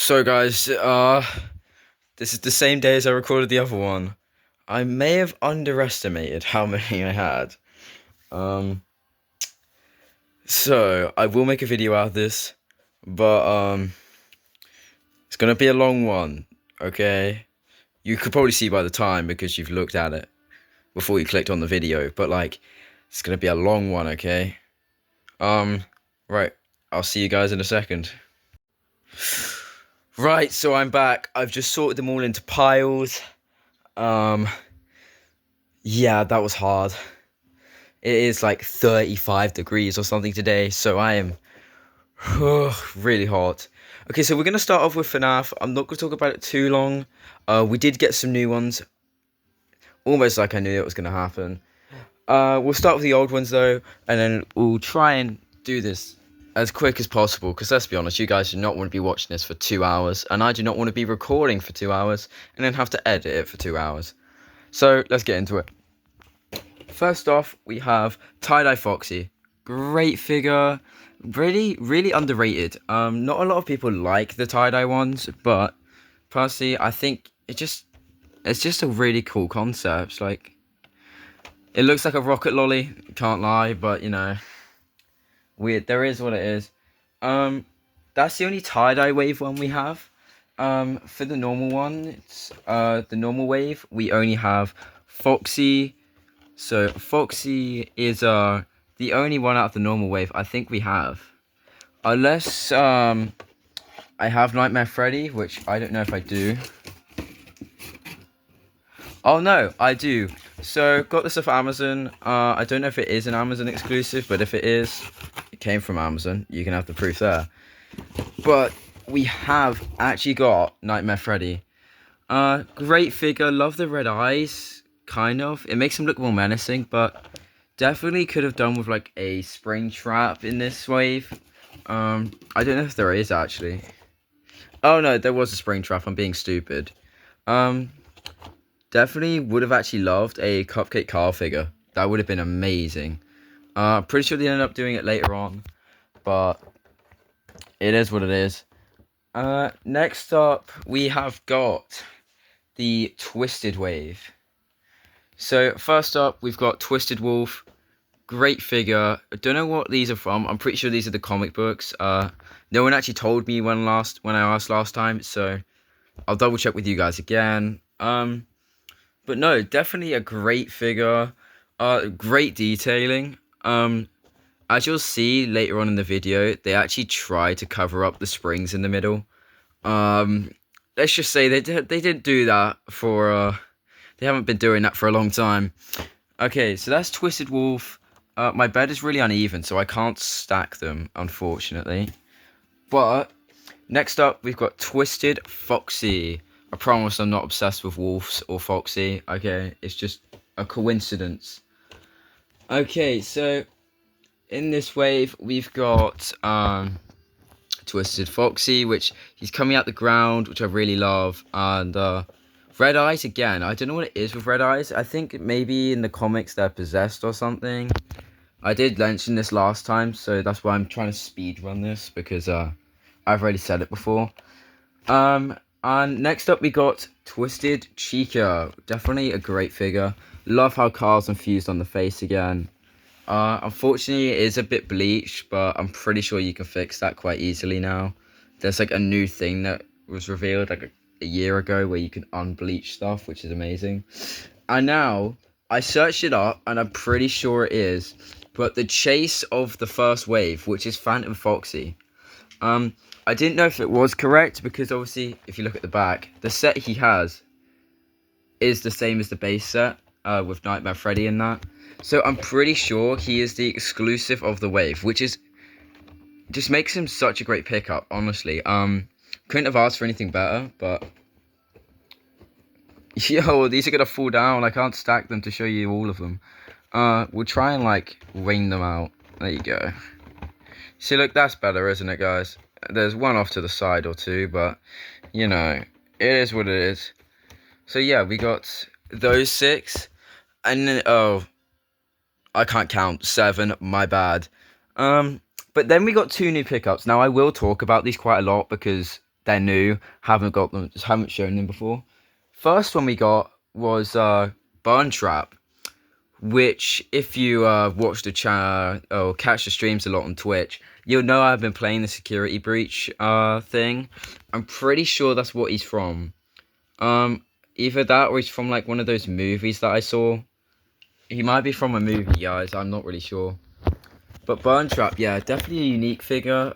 So guys, this is the same day as I recorded the other one. I may have underestimated how many I had. Um, so I will make a video out of this, but it's gonna be a long one, okay? You could probably see by the time because you've looked at it before you clicked on the video, but like, it's gonna be a long one, okay? Um, right, I'll see you guys in a second. Right, so I'm back. I've just sorted them all into piles. Um, yeah, that was hard. It is like 35 degrees or something today, so I am really hot. Okay, so we're going to start off with FNAF. I'm not going to talk about it too long. We did get some new ones, almost like I knew it was going to happen. We'll start with the old ones, though, and then we'll try and do this as quick as possible, because let's be honest, you guys do not want to be watching this for 2 hours, and I do not want to be recording for 2 hours, and then have to edit it for 2 hours. So, let's get into it. First off, we have Tie-Dye Foxy. Great figure. Really underrated. Not a lot of people like the tie-dye ones, but personally, I think it's just a really cool concept. Like, it looks like a rocket lolly, can't lie, but you know, weird. There is what it is. That's the only tie-dye wave one we have. For the normal one, it's the normal wave, we only have Foxy. So Foxy is the only one out of the normal wave I think we have. Unless I have Nightmare Freddy, which I don't know if I do. Oh no, I do. So got this off Amazon. I don't know if it is an Amazon exclusive, but if it is, it came from Amazon. You can have the proof there. But we have actually got Nightmare Freddy. Great figure, love the red eyes. Kind of. It makes him look more menacing, but definitely could have done with like a spring trap in this wave. I don't know if there is actually. Oh no, there was a spring trap. I'm being stupid. Definitely would have actually loved a Cupcake Carl figure. That would have been amazing. Pretty sure they ended up doing it later on, but it is what it is. Next up, we have got the Twisted Wave. So first up, we've got Twisted Wolf. Great figure. I don't know what these are from. I'm pretty sure these are the comic books. No one actually told me when I asked last time, so I'll double check with you guys again. But no, definitely a great figure. Great detailing. As you'll see later on in the video, they actually try to cover up the springs in the middle. Let's just say they didn't do that for they haven't been doing that for a long time. Okay, so that's Twisted Wolf. My bed is really uneven, so I can't stack them, unfortunately. But next up, we've got Twisted Foxy. I promise I'm not obsessed with wolves or Foxy. Okay, it's just a coincidence. Okay, so in this wave, we've got Twisted Foxy, which he's coming out the ground, which I really love, and Red Eyes again. I don't know what it is with Red Eyes. I think maybe in the comics they're possessed or something. I did mention this last time, so that's why I'm trying to speed run this, because I've already said it before. And next up we got Twisted Chica. Definitely a great figure. Love how Carl's infused on the face again. Unfortunately, it is a bit bleached, but I'm pretty sure you can fix that quite easily now. There's like a new thing that was revealed like a year ago where you can unbleach stuff, which is amazing. And now I searched it up and I'm pretty sure it is, but the chase of the first wave, which is Phantom Foxy, I didn't know if it was correct, because obviously if you look at the back, the set he has is the same as the base set, with Nightmare Freddy in that. So I'm pretty sure he is the exclusive of the wave, which is just makes him such a great pickup, honestly. Couldn't have asked for anything better, but yo, these are gonna fall down. I can't stack them to show you all of them. We'll try and like rain them out. There you go. See, look, that's better, isn't it, guys? There's one off to the side or two, but you know, it is what it is. So yeah, we got those 6, and then I can't count, 7. My bad. But then we got 2 new pickups. Now I will talk about these quite a lot because they're new, haven't got them, just haven't shown them before. First one we got was Burn Trap, which if you watch the channel or catch the streams a lot on Twitch, you'll know I've been playing the security breach thing. I'm pretty sure that's what he's from. Either that or he's from like one of those movies that I saw. He might be from a movie, guys. I'm not really sure. But Burn Trap, yeah, definitely a unique figure.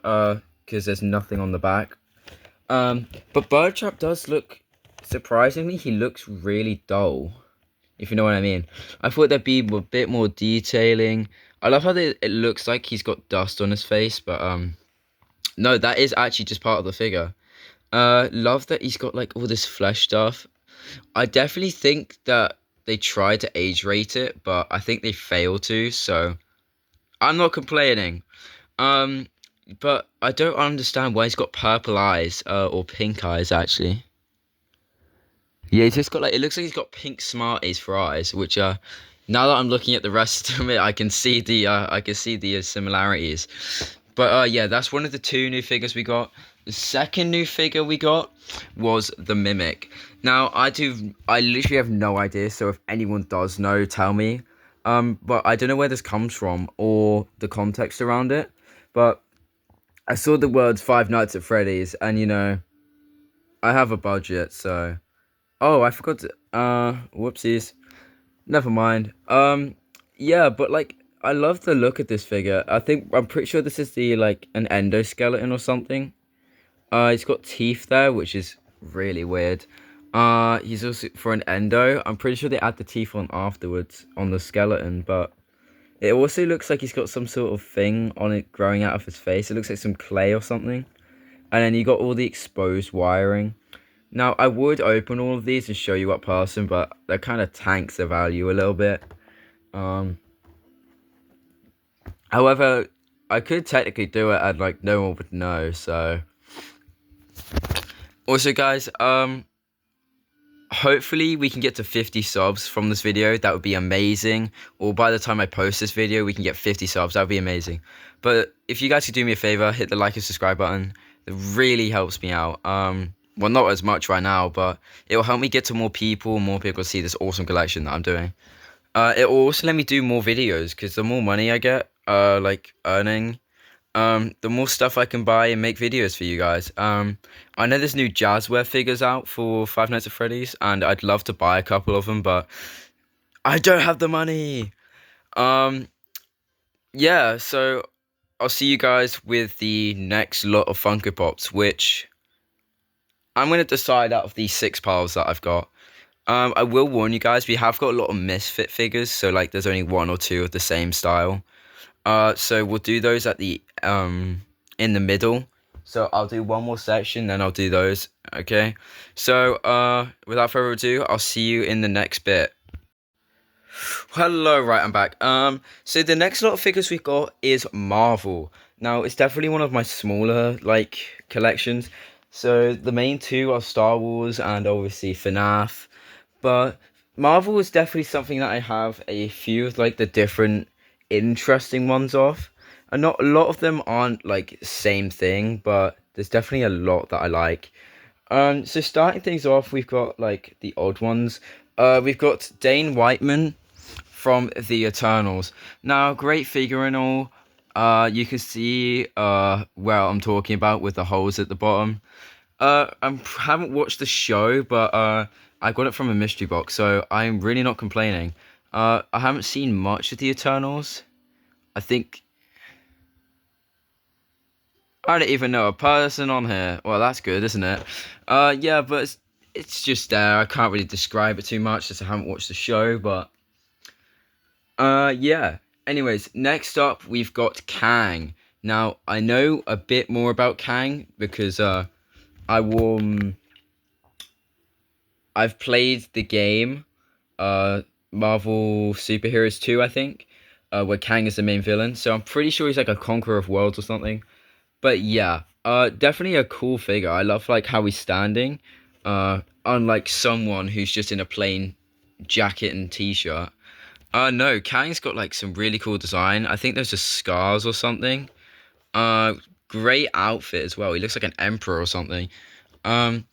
Because there's nothing on the back. But Burn Trap does look, surprisingly, he looks really dull. If you know what I mean. I thought there'd be a bit more detailing. I love how it looks like he's got dust on his face, but no, that is actually just part of the figure. Love that he's got like all this flesh stuff. I definitely think that they tried to age rate it, but I think they failed to, so I'm not complaining. Um, but I don't understand why he's got purple eyes, or pink eyes actually. Yeah, he's just got like, it looks like he's got pink Smarties for eyes, which now that I'm looking at the rest of it, I can see the similarities. But yeah, that's one of the two new figures we got. The second new figure we got was the Mimic. Now I literally have no idea, so if anyone does know, tell me. But I don't know where this comes from or the context around it. But I saw the words Five Nights at Freddy's, and you know, I have a budget, so. Oh, I forgot to, whoopsies. Never mind. Yeah, but like, I love the look of this figure. I'm pretty sure this is the, like, an endoskeleton or something. It's got teeth there, which is really weird. He's also, for an endo, I'm pretty sure they add the teeth on afterwards on the skeleton, but it also looks like he's got some sort of thing on it growing out of his face. It looks like some clay or something. And then you got all the exposed wiring. Now, I would open all of these and show you up person, but that kind of tanks the value a little bit. However, I could technically do it and, like, no one would know, so. Also, guys, hopefully we can get to 50 subs from this video. That would be amazing. Or by the time I post this video, we can get 50 subs. That would be amazing. But if you guys could do me a favor, hit the like and subscribe button. It really helps me out. Well, not as much right now, but it will help me get to more people see this awesome collection that I'm doing. It will also let me do more videos, because the more money I get, like, earning, the more stuff I can buy and make videos for you guys. I know there's new Jazzware figures out for Five Nights at Freddy's, and I'd love to buy a couple of them, but I don't have the money. Yeah, so I'll see you guys with the next lot of Funko Pops, which I'm going to decide out of these 6 piles that I've got. I will warn you guys, we have got a lot of misfit figures, so like there's only 1 or 2 of the same style. So we'll do those at the in the middle. So I'll do one more section, then I'll do those. Okay. So without further ado, I'll see you in the next bit. Hello, right, I'm back. So the next lot of figures we've got is Marvel. Now, it's definitely one of my smaller, like, collections. So the main 2 are Star Wars and obviously FNAF. But Marvel is definitely something that I have a few of, like, the different interesting ones of. And not a lot of them aren't, like, same thing, but there's definitely a lot that I like. So starting things off, we've got, like, the odd ones. We've got Dane Whiteman from the Eternals. Now, great figure and all. You can see where I'm talking about with the holes at the bottom. I haven't watched the show, but I got it from a mystery box, so I'm really not complaining. I haven't seen much of the Eternals. I think I don't even know a person on here. Well, that's good, isn't it? Yeah, but it's just there. I can't really describe it too much since I haven't watched the show, but yeah. Anyways, next up we've got Kang. Now, I know a bit more about Kang because I've played the game Marvel Superheroes 2, I think, where Kang is the main villain. So I'm pretty sure he's like a conqueror of worlds or something. But yeah, definitely a cool figure. I love like how he's standing, unlike someone who's just in a plain jacket and t-shirt. No, Kang's got like some really cool design. I think those are scars or something. great outfit as well. He looks like an emperor or something. Um,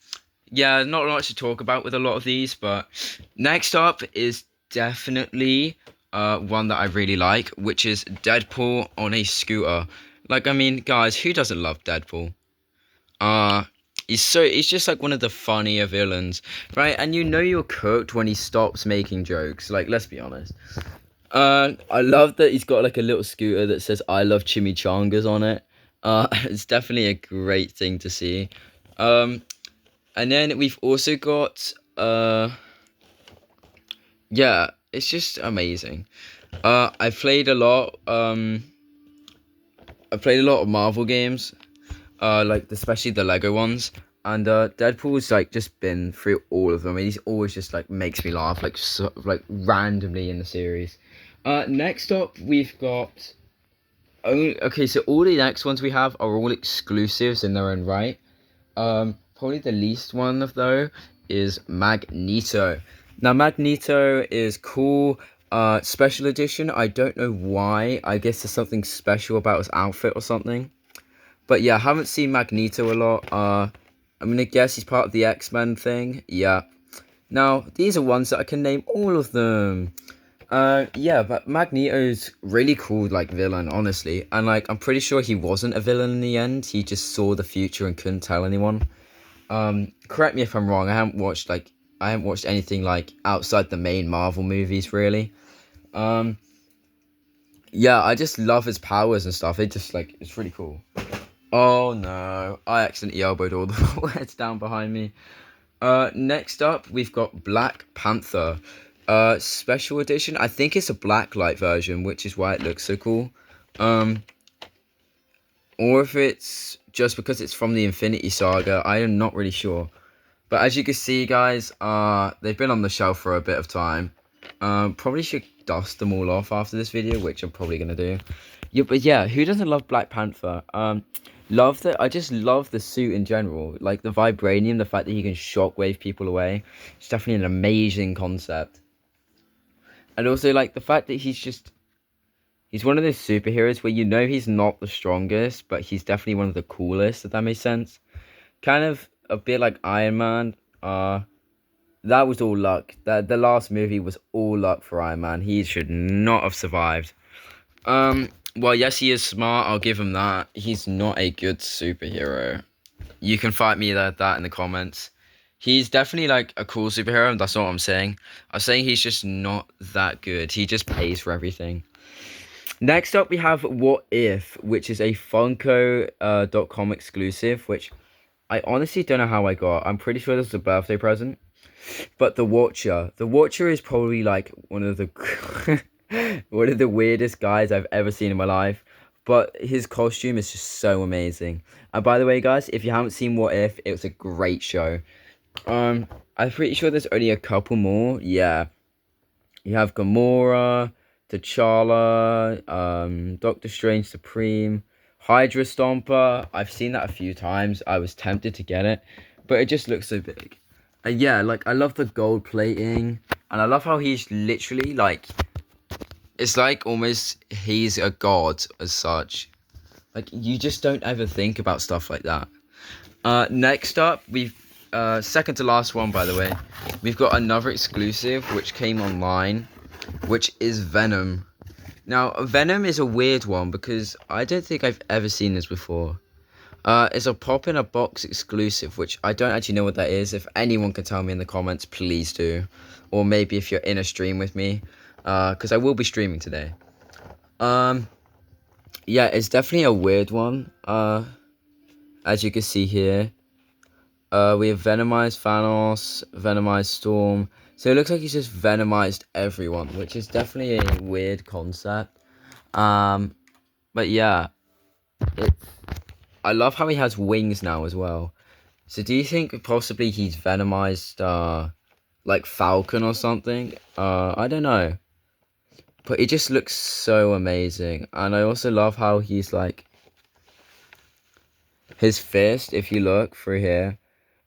yeah, not much to talk about with a lot of these, but next up is definitely one that I really like, which is Deadpool on a scooter. Like, I mean, guys, who doesn't love Deadpool? Uh he's just like one of the funnier villains, right? And you know you're cooked when he stops making jokes. Like, let's be honest. I love that he's got like a little scooter that says "I love chimichangas" on it. It's definitely a great thing to see. Um, and then we've also got yeah, it's just amazing. I played a lot. I played a lot of Marvel games. Like especially the Lego ones. And Deadpool's like just been through all of them. And he's always just like makes me laugh like like randomly in the series. Next up we've got okay, so all the next ones we have are all exclusives in their own right. Probably the least one of though is Magneto. Now Magneto is cool. Special edition. I don't know why. I guess there's something special about his outfit or something. But yeah, I haven't seen Magneto a lot. I'm gonna guess he's part of the X-Men thing. Yeah. Now, these are ones that I can name all of them. Yeah, but Magneto's really cool, like, villain, honestly. And, like, I'm pretty sure he wasn't a villain in the end. He just saw the future and couldn't tell anyone. Correct me if I'm wrong. I haven't watched anything, like, outside the main Marvel movies, really. Yeah, I just love his powers and stuff. It's really cool. Oh no, I accidentally elbowed all the words down behind me. Next up, we've got Black Panther. Special edition. I think it's a blacklight version, which is why it looks so cool. Or if it's just because it's from the Infinity Saga, I am not really sure. But as you can see, guys, they've been on the shelf for a bit of time. Probably should dust them all off after this video, which I'm probably gonna do. Yeah, but yeah, who doesn't love Black Panther? I just love the suit in general, like the vibranium, the fact that he can shockwave people away. It's definitely an amazing concept, and also like the fact that he's one of those superheroes where you know he's not the strongest, but he's definitely one of the coolest. If that makes sense, kind of a bit like Iron Man. That was all luck. The last movie was all luck for Iron Man. He should not have survived. Well, yes, he is smart. I'll give him that. He's not a good superhero. You can fight me that in the comments. He's definitely like a cool superhero. That's not what I'm saying. I'm saying he's just not that good. He just pays for everything. Next up, we have What If, which is a funko.com exclusive, which I honestly don't know how I got. I'm pretty sure this is a birthday present. But the Watcher is probably like one of the one of the weirdest guys I've ever seen in my life. But his costume is just so amazing. And by the way, guys, if you haven't seen What If, it was a great show. I'm pretty sure there's only a couple more. Yeah, you have Gamora, T'Challa, Doctor Strange Supreme, Hydra Stomper. I've seen that a few times. I was tempted to get it, but it just looks so big. And yeah, like, I love the gold plating. And I love how he's literally, like, it's like almost he's a god as such. Like, you just don't ever think about stuff like that. Next up, second to last one, by the way. We've got another exclusive, which came online, which is Venom. Now, Venom is a weird one, because I don't think I've ever seen this before. It's a pop-in-a-box exclusive, which I don't actually know what that is. If anyone can tell me in the comments, please do. Or maybe if you're in a stream with me, because I will be streaming today. Yeah, it's definitely a weird one. As you can see here, we have Venomized Thanos, Venomized Storm. So it looks like he's just Venomized everyone, which is definitely a weird concept. But yeah, I love how he has wings now as well. So do you think possibly he's Venomized, like Falcon or something? I don't know. But it just looks so amazing. And I also love how he's like, his fist, if you look through here,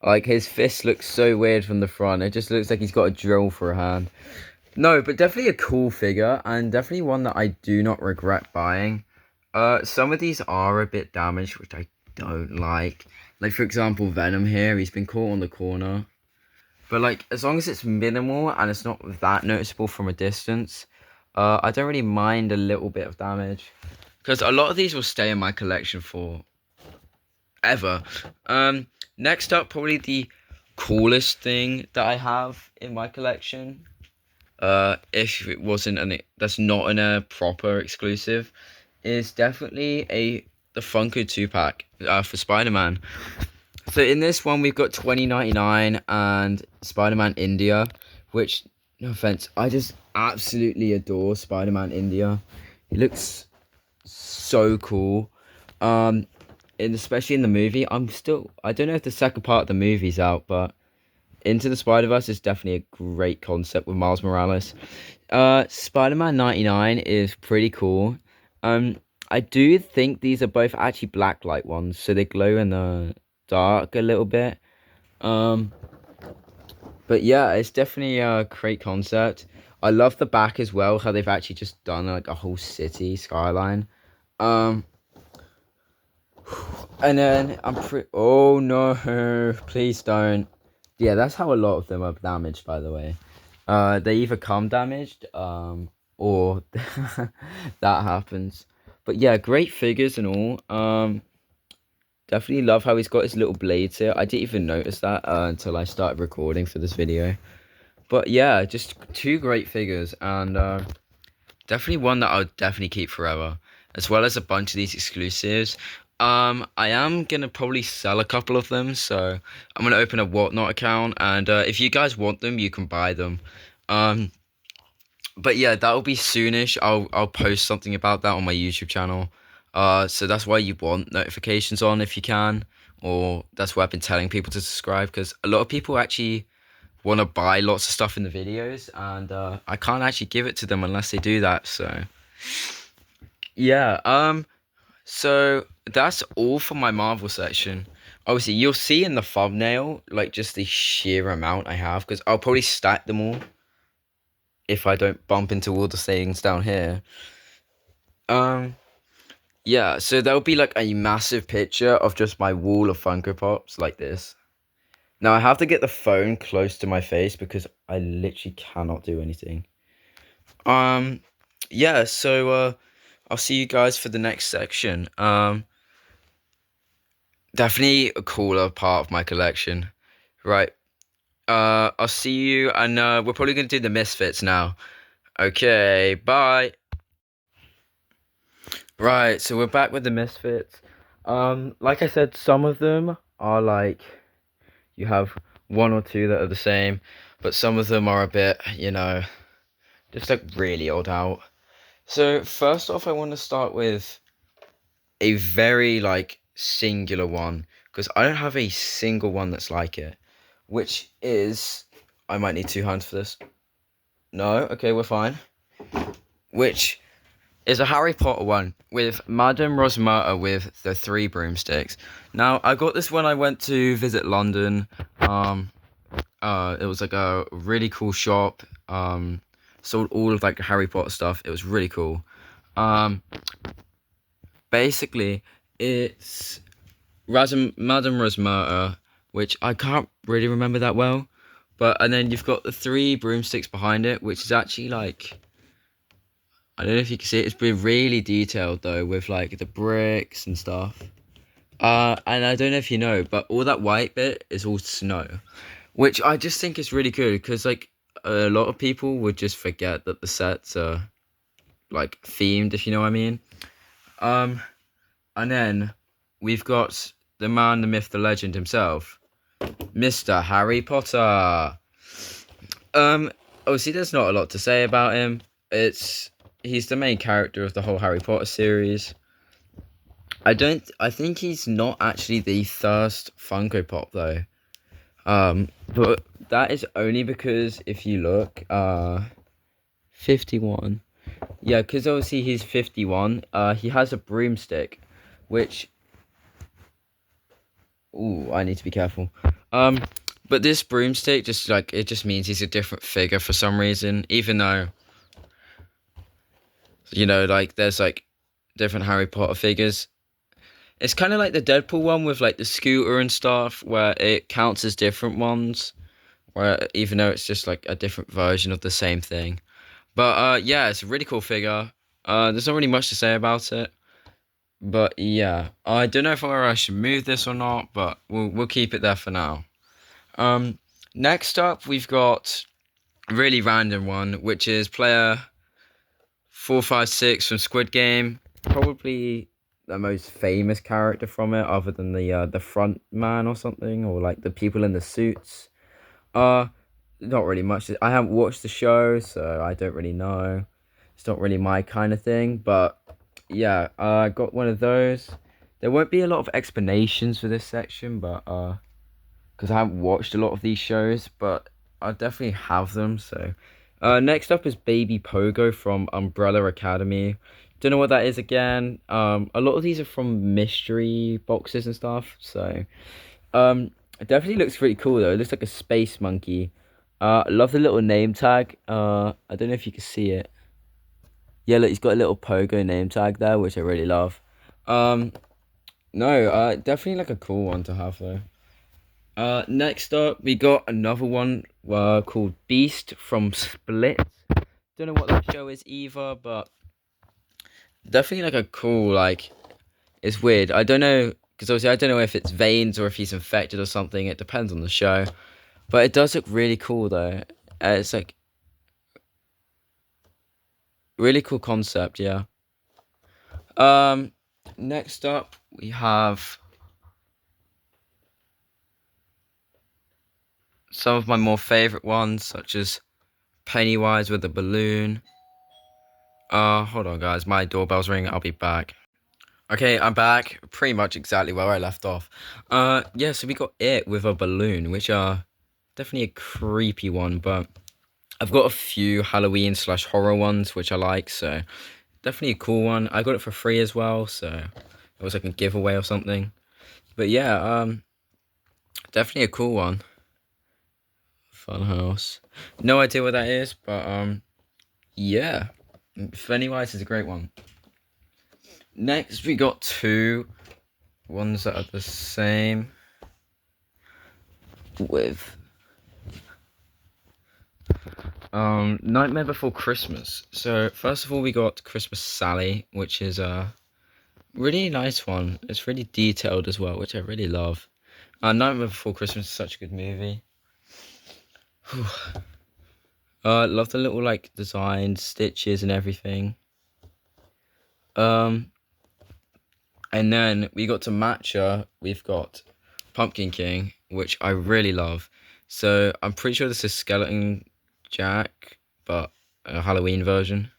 like his fist looks so weird from the front. It just looks like he's got a drill for a hand. No, but definitely a cool figure, and definitely one that I do not regret buying. Some of these are a bit damaged, which I don't like. Like, for example, Venom here, he's been caught on the corner. But, like, as long as it's minimal and it's not that noticeable from a distance, I don't really mind a little bit of damage. Because a lot of these will stay in my collection for ever. Next up, probably the coolest thing that I have in my collection. If it wasn't that's not a proper exclusive, is definitely the Funko 2-pack for Spider-Man. So in this one we've got 2099 and Spider-Man India, which, no offense, I just absolutely adore Spider-Man India. He looks so cool. And especially in the movie, I don't know if the second part of the movie's out, but Into the Spider-Verse is definitely a great concept with Miles Morales. Spider-Man 99 is pretty cool. I do think these are both actually blacklight ones, so they glow in the dark a little bit. But yeah, it's definitely a great concept. I love the back as well, how they've actually just done like a whole city skyline. Um, and then oh no, please don't. Yeah, that's how a lot of them are damaged, by the way. They either come damaged, or that happens. But yeah, great figures and all. Definitely love how he's got his little blades here. I didn't even notice that until I started recording for this video. But yeah, just two great figures, and definitely one that I'll definitely keep forever, as well as a bunch of these exclusives. I am gonna probably sell a couple of them, so I'm gonna open a Whatnot account, and if you guys want them, you can buy them. But yeah, that'll be soonish. I'll post something about that on my YouTube channel. So that's why you want notifications on if you can, or that's why I've been telling people to subscribe, because a lot of people actually want to buy lots of stuff in the videos, and I can't actually give it to them unless they do that. So yeah, so that's all for my Marvel section. Obviously, you'll see in the thumbnail like just the sheer amount I have, because I'll probably stack them all if I don't bump into all the things down here. Yeah, so there'll be like a massive picture of just my wall of Funko Pops like this. Now I have to get the phone close to my face because I literally cannot do anything. Yeah, so I'll see you guys for the next section. Definitely a cooler part of my collection. Right. I'll see you, and we're probably gonna do the Misfits now. Okay, bye. Right, so we're back with the Misfits. Like I said, some of them are like, you have one or two that are the same, but some of them are a bit, just like really old out. So first off, I want to start with a very like singular one, because I don't have a single one that's like it, which is, I might need two hands for this. No, okay, we're fine. Which is a Harry Potter one with Madame Rosmerta with the 3 broomsticks. Now, I got this when I went to visit London. It was like a really cool shop. Sold all of like Harry Potter stuff. It was really cool. Basically, it's Madame Rosmerta, which I can't really remember that well. And then you've got the 3 broomsticks behind it, which is actually like, I don't know if you can see it. It's been really detailed though, with like the bricks and stuff. And I don't know if you know, but all that white bit is all snow, which I just think is really good, because like a lot of people would just forget that the sets are like themed, if you know what I mean. And then we've got the man, the myth, the legend himself, Mr. Harry Potter. Obviously there's not a lot to say about him. He's the main character of the whole Harry Potter series. I think he's not actually the first Funko Pop though. But that is only because if you look, 51. Yeah, because obviously he's 51. He has a broomstick, which, ooh, I need to be careful. But this broomstick it just means he's a different figure for some reason, even though, like there's like different Harry Potter figures. It's kind of like the Deadpool one with like the scooter and stuff, where it counts as different ones, where even though it's just like a different version of the same thing. But yeah, it's a really cool figure. There's not really much to say about it. But yeah, I don't know if I should move this or not, but we'll keep it there for now. Um, Next up we've got a really random one, which is player 456 from Squid Game. Probably the most famous character from it, other than the front man or something, or like the people in the suits. Uh, Not really much. I haven't watched the show, so I don't really know. It's not really my kind of thing, but yeah, I got one of those. There won't be a lot of explanations for this section, but because I haven't watched a lot of these shows, but I definitely have them. So, next up is Baby Pogo from Umbrella Academy. Don't know what that is again. A lot of these are from mystery boxes and stuff. So, it definitely looks pretty cool though. It looks like a space monkey. I love the little name tag. I don't know if you can see it. Yeah, look, he's got a little Pogo name tag there, which I really love. Um, no, definitely like a cool one to have though. Next up, we got another one called Beast from Split. Don't know what that show is either, but definitely like a cool, like, it's weird. I don't know, because obviously I don't know if it's veins or if he's infected or something. It depends on the show. But it does look really cool though. It's like, really cool concept, yeah. Um, Next up, we have some of my more favorite ones, such as Pennywise with a balloon. Hold on, guys. My doorbell's ringing. I'll be back. Okay, I'm back. Pretty much exactly where I left off. Yeah. So we got it with a balloon, which definitely a creepy one. But I've got a few Halloween / horror ones which I like. So definitely a cool one. I got it for free as well. So it was like a giveaway or something. But yeah, definitely a cool one. Funhouse. No idea what that is, but yeah. Pennywise is a great one. Next, we got two ones that are the same with Nightmare Before Christmas. So first of all, we got Christmas Sally, which is a really nice one. It's really detailed as well, which I really love. Nightmare Before Christmas is such a good movie. Love the little like design stitches and everything. And then we got to matcha. We've got Pumpkin King, which I really love. So I'm pretty sure this is Skeleton Jack, but a Halloween version.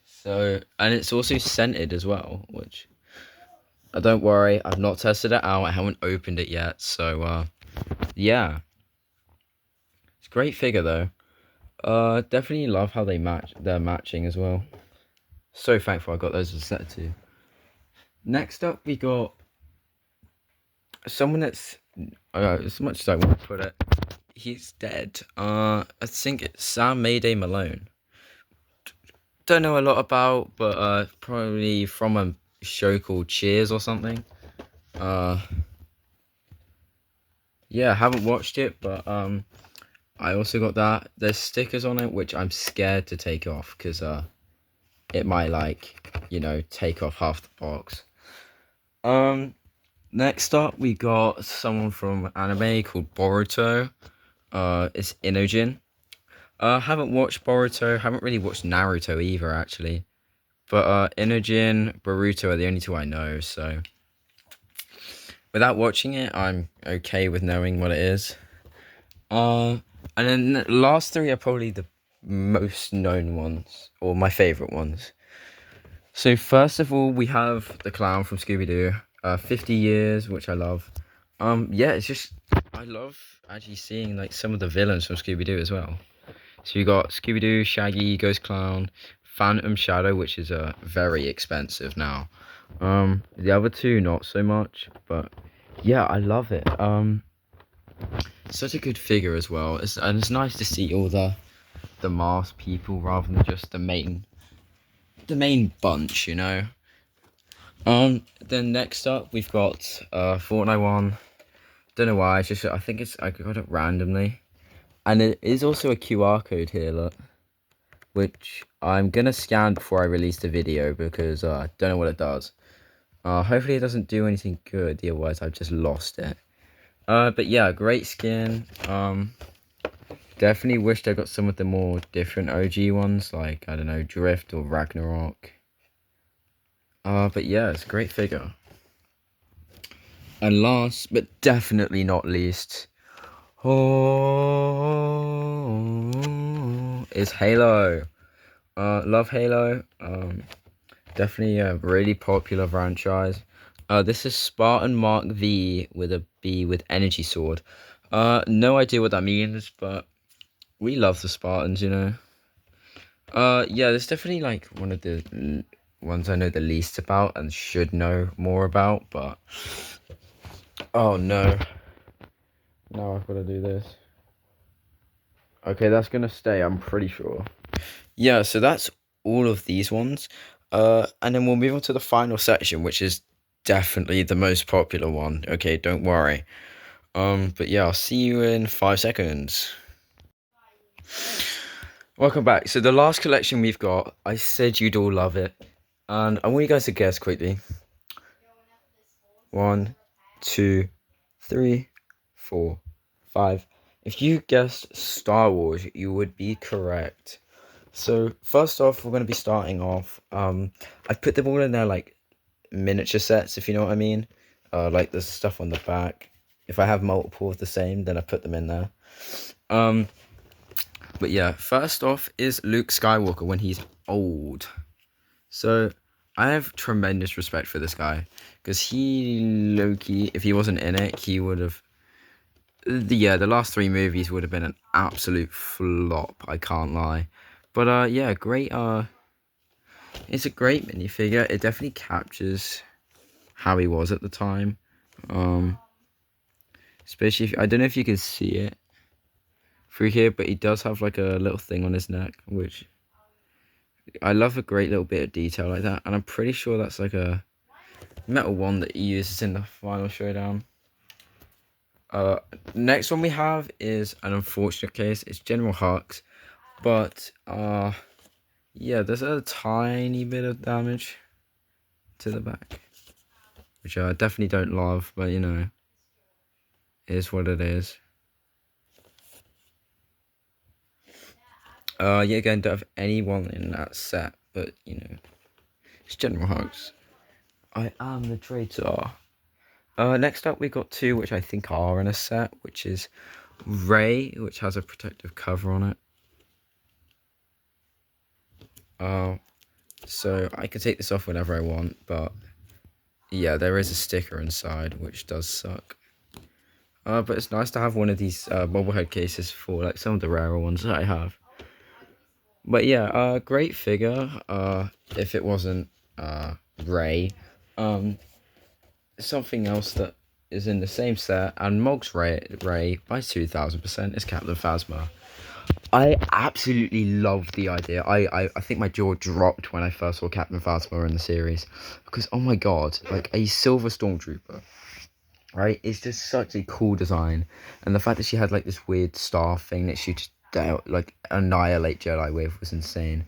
So, and it's also scented as well, which don't worry, I've not tested it out. I haven't opened it yet. So, yeah, it's a great figure though. Definitely love how they're matching as well. So thankful I got those as a set too. Next up, we got someone that's as much as I want to put it, he's dead. I think it's Sam Mayday Malone. Don't know a lot about, but probably from a show called Cheers or something. Yeah, haven't watched it, but I also got that. There's stickers on it which I'm scared to take off because it might take off half the box. Next up we got someone from anime called Boruto. It's Inojin. Haven't watched Boruto, haven't really watched Naruto either actually. But Inojin, Boruto are the only two I know, so without watching it, I'm okay with knowing what it is. And then the last three are probably the most known ones, or my favourite ones. So first of all, we have the clown from Scooby-Doo, 50 years, which I love. Yeah, it's just, I love actually seeing like some of the villains from Scooby-Doo as well. So you got Scooby-Doo, Shaggy, Ghost Clown, Phantom Shadow, which is very expensive now. The other two not so much, but yeah, I love it. Such a good figure as well. And it's nice to see all the masked people rather than just the main the main bunch, you know. Then next up we've got Fortnite one. Don't know why. I think I got it randomly, and it is also a QR code here. Look, which I'm gonna scan before I release the video because I don't know what it does. Hopefully it doesn't do anything good. Otherwise, I've just lost it. But yeah, great skin. Definitely wished I got some of the more different OG ones, like I don't know, Drift or Ragnarok. But yeah, it's a great figure. And last, but definitely not least, is Halo. Love Halo. Definitely a really popular franchise. This is Spartan Mark V with a B with energy sword. No idea what that means, but we love the Spartans, you know. Yeah, there's definitely like one of the ones I know the least about and should know more about, but oh no. Now I've got to do this. Okay, that's gonna stay, I'm pretty sure. Yeah, so that's all of these ones. And then we'll move on to the final section, which is definitely the most popular one. Okay, don't worry. But yeah, I'll see you in 5 seconds. Welcome back. So the last collection we've got, I said you'd all love it. And I want you guys to guess quickly. 1, 2, 3, 4, 5. If you guessed Star Wars, you would be correct. So first off, we're going to be starting off. I've put them all in their like miniature sets, if you know what I mean. Like there's stuff on the back. If I have multiple of the same, then I put them in there. But yeah, first off is Luke Skywalker when he's old. So I have tremendous respect for this guy because he, low-key, if he wasn't in it, he would have. The last 3 movies would have been an absolute flop. I can't lie, but yeah, great. It's a great minifigure. It definitely captures how he was at the time. Especially if, I don't know if you can see it through here, but he does have like a little thing on his neck, which I love, a great little bit of detail like that. And I'm pretty sure that's like a metal one that he uses in the final showdown. Next one we have is an unfortunate case. It's General Hux, but yeah, there's a tiny bit of damage to the back, which I definitely don't love, but you know, it is what it is. Yeah, again, don't have anyone in that set, but you know, it's General Hux. I am the traitor. Next up we got 2 which I think are in a set, which is Rey, which has a protective cover on it. So I can take this off whenever I want, but yeah, there is a sticker inside, which does suck. But it's nice to have one of these bobblehead cases for like some of the rarer ones that I have. But yeah, great figure. If it wasn't Rey, something else that is in the same set and Mog's Rey by 2000% is Captain Phasma. I absolutely love the idea. I think my jaw dropped when I first saw Captain Phasma in the series, because oh my god, like a silver stormtrooper, right? It's just such a cool design, and the fact that she had like this weird star thing that she just like annihilate Jedi with was insane.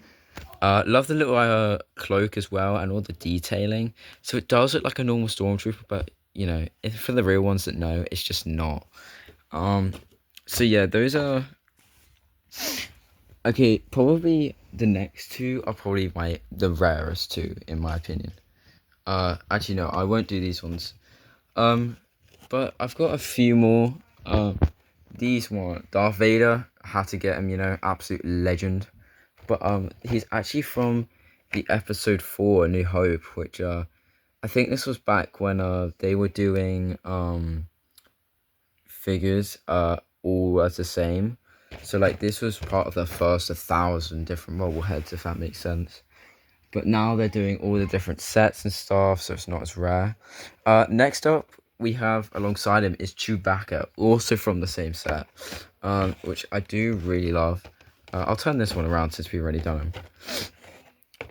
Love the little cloak as well and all the detailing. So it does look like a normal stormtrooper, but you know, for the real ones that know, it's just not. So yeah, those are. Okay, probably the next 2 are probably the rarest 2 in my opinion. Actually no, I won't do these ones. But I've got a few more. These one, Darth Vader, I had to get him, you know, absolute legend. But he's actually from the episode 4, A New Hope, which I think this was back when they were doing figures all as the same. So like this was part of the first 1,000 different mobile heads, if that makes sense. But now they're doing all the different sets and stuff, so it's not as rare. Next up we have alongside him is Chewbacca, also from the same set, which I do really love. I'll turn this one around since we've already done him.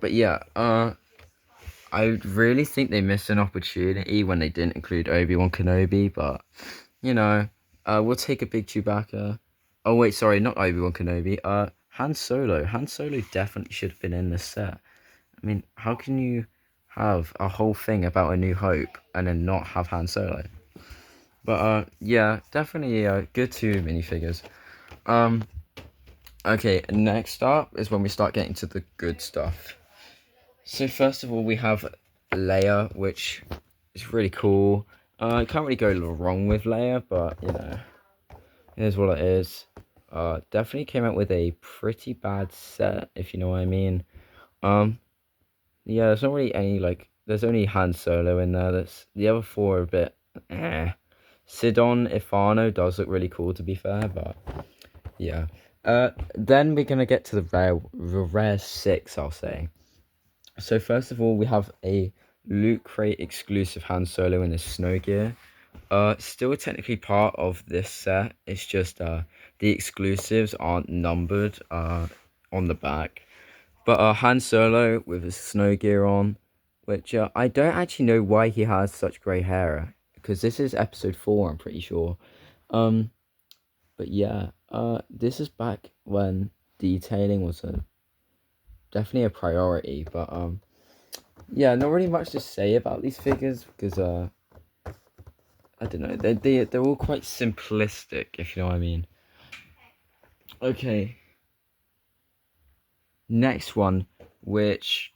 But yeah, I really think they missed an opportunity when they didn't include Obi-Wan Kenobi, but, you know, we'll take a big Chewbacca. Oh, wait, sorry, not Obi-Wan Kenobi. Han Solo. Han Solo definitely should have been in this set. I mean, how can you have a whole thing about A New Hope and then not have Han Solo? But, yeah, definitely, good two minifigures. Okay, next up is when we start getting to the good stuff. So first of all, we have Leia, which is really cool. I can't really go wrong with Leia, but you know, here's what it is. Definitely came out with a pretty bad set, if you know what I mean. Yeah, there's not really any like. There's only Han Solo in there. That's the other four are a bit. Sidon Ifano does look really cool, to be fair, but yeah. Then we're gonna get to the rare six, I'll say. So first of all, we have a Loot Crate exclusive Han Solo in his snow gear. Still technically part of this set. It's just the exclusives aren't numbered on the back. But Han Solo with his snow gear on, which I don't actually know why he has such grey hair, because this is episode 4, I'm pretty sure. But yeah, this is back when detailing was definitely a priority. But yeah, not really much to say about these figures because I don't know, they're all quite simplistic, if you know what I mean. Okay, next one, which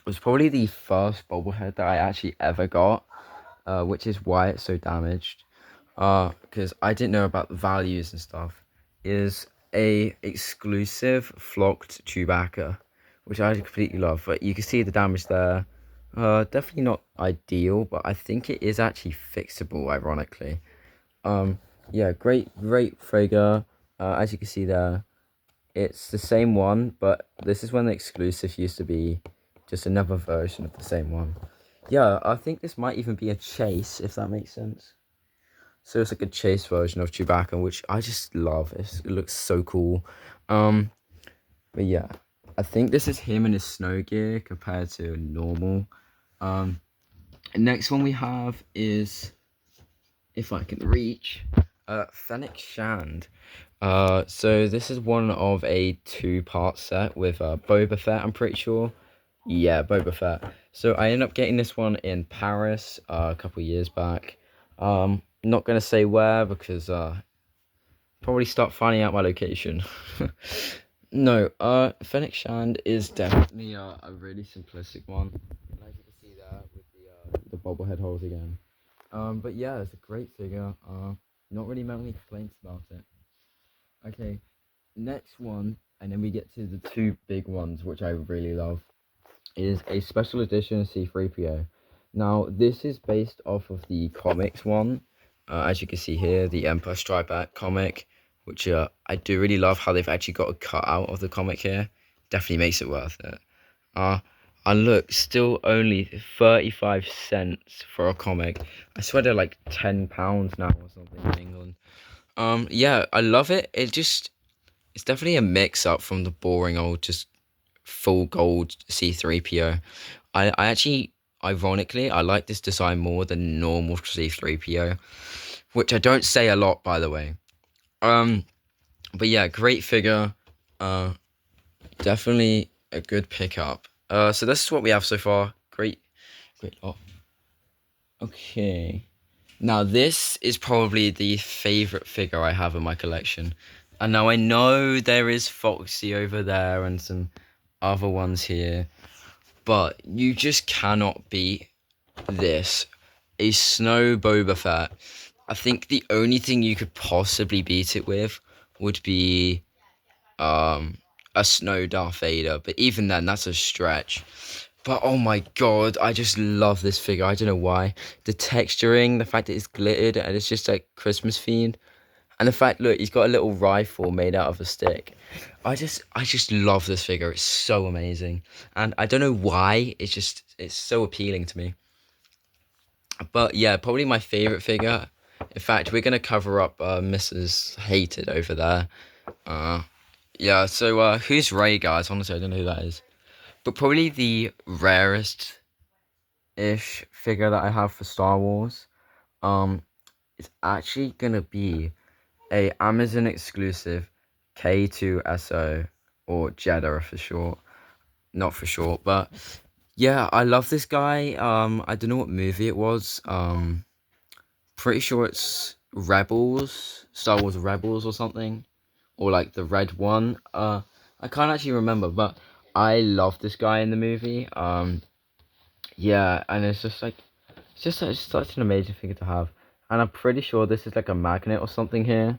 was probably the first bobblehead that I actually ever got, which is why it's so damaged. Because I didn't know about the values and stuff. Is a exclusive flocked Chewbacca, which I completely love. But you can see the damage there. Definitely not ideal, but I think it is actually fixable, ironically. Yeah, great figure. As you can see there, it's the same one, but this is when the exclusive used to be just another version of the same one. Yeah, I think this might even be a chase, if that makes sense. So it's like a chase version of Chewbacca, which I just love. It looks so cool. But yeah, I think this is him in his snow gear compared to normal. Next one we have is, if I can reach, Fennec Shand. So this is one of a two-part set with Boba Fett, I'm pretty sure. Yeah, Boba Fett. So I ended up getting this one in Paris a couple years back. Not gonna say where because probably start finding out my location. No, Fennec Shand is definitely a really simplistic one. Like you can see there with the bobblehead holes again. But yeah, it's a great figure. Not really many complaints about it. Okay, next one, and then we get to the two big ones, which I really love, is a special edition C-3PO. Now, this is based off of the comics one. As you can see here, the Empire Strike Back comic, which I do really love how they've actually got a cutout of the comic here. Definitely makes it worth it. And look, still only 35 cents for a comic. I swear they're like £10 now or something in England. Yeah, I love it. It's definitely a mix up from the boring old just full gold C3PO. I actually, ironically, I like this design more than normal C3PO, which I don't say a lot, by the way. But yeah, great figure. Definitely a good pickup. So this is what we have so far. Great lot. Okay. Now this is probably the favorite figure I have in my collection. And now I know there is Foxy over there and some other ones here, but you just cannot beat this. A Snow Boba Fett. I think the only thing you could possibly beat it with would be a Snow Darth Vader, but even then that's a stretch. But oh my god, I just love this figure. I don't know why. The texturing, the fact that it's glittered and it's just like Christmas themed. And the fact, look, he's got a little rifle made out of a stick. I just love this figure. It's so amazing. And I don't know why. It's so appealing to me. But yeah, probably my favorite figure. In fact, we're going to cover up Mrs. Hated over there. Yeah, so who's Ray, guys? Honestly, I don't know who that is. But probably the rarest ish figure that I have for Star Wars, um, is actually gonna be a Amazon exclusive K2SO, or Jeddah for short. Not for short, but yeah, I love this guy. I don't know what movie it was. Pretty sure it's Rebels, Star Wars Rebels or something, or like the red one. I can't actually remember, but I love this guy in the movie. Yeah, and it's just like it's just such an amazing figure to have, and I'm pretty sure this is like a magnet or something here.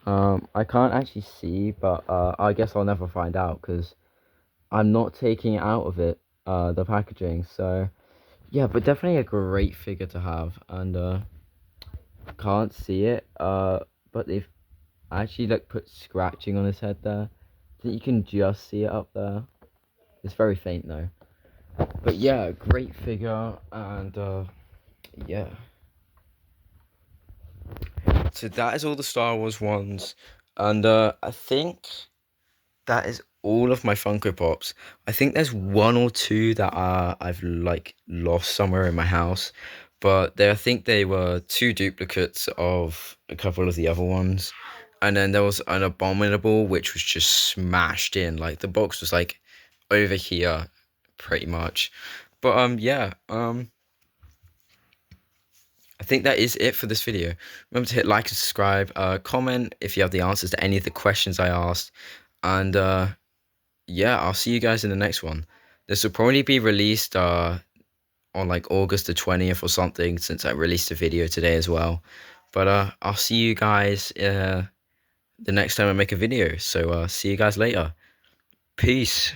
I can't actually see, but I guess I'll never find out because I'm not taking it out of it, the packaging. So yeah, but definitely a great figure to have, and can't see it. But they've actually like put scratching on his head there. I think you can just see it up there. It's very faint though. But yeah, great figure, and yeah. So that is all the Star Wars ones, and I think that is all of my Funko Pops. I think there's one or two that I've like lost somewhere in my house, but I think they were two duplicates of a couple of the other ones, and then there was an Abominable which was just smashed in. Like the box was like over here, pretty much. But yeah, I think that is it for this video. Remember to hit like and subscribe. Comment if you have the answers to any of the questions I asked, and yeah, I'll see you guys in the next one. This will probably be released on like August the 20th or something, since I released a video today as well. But I'll see you guys the next time I make a video. So see you guys later. Peace.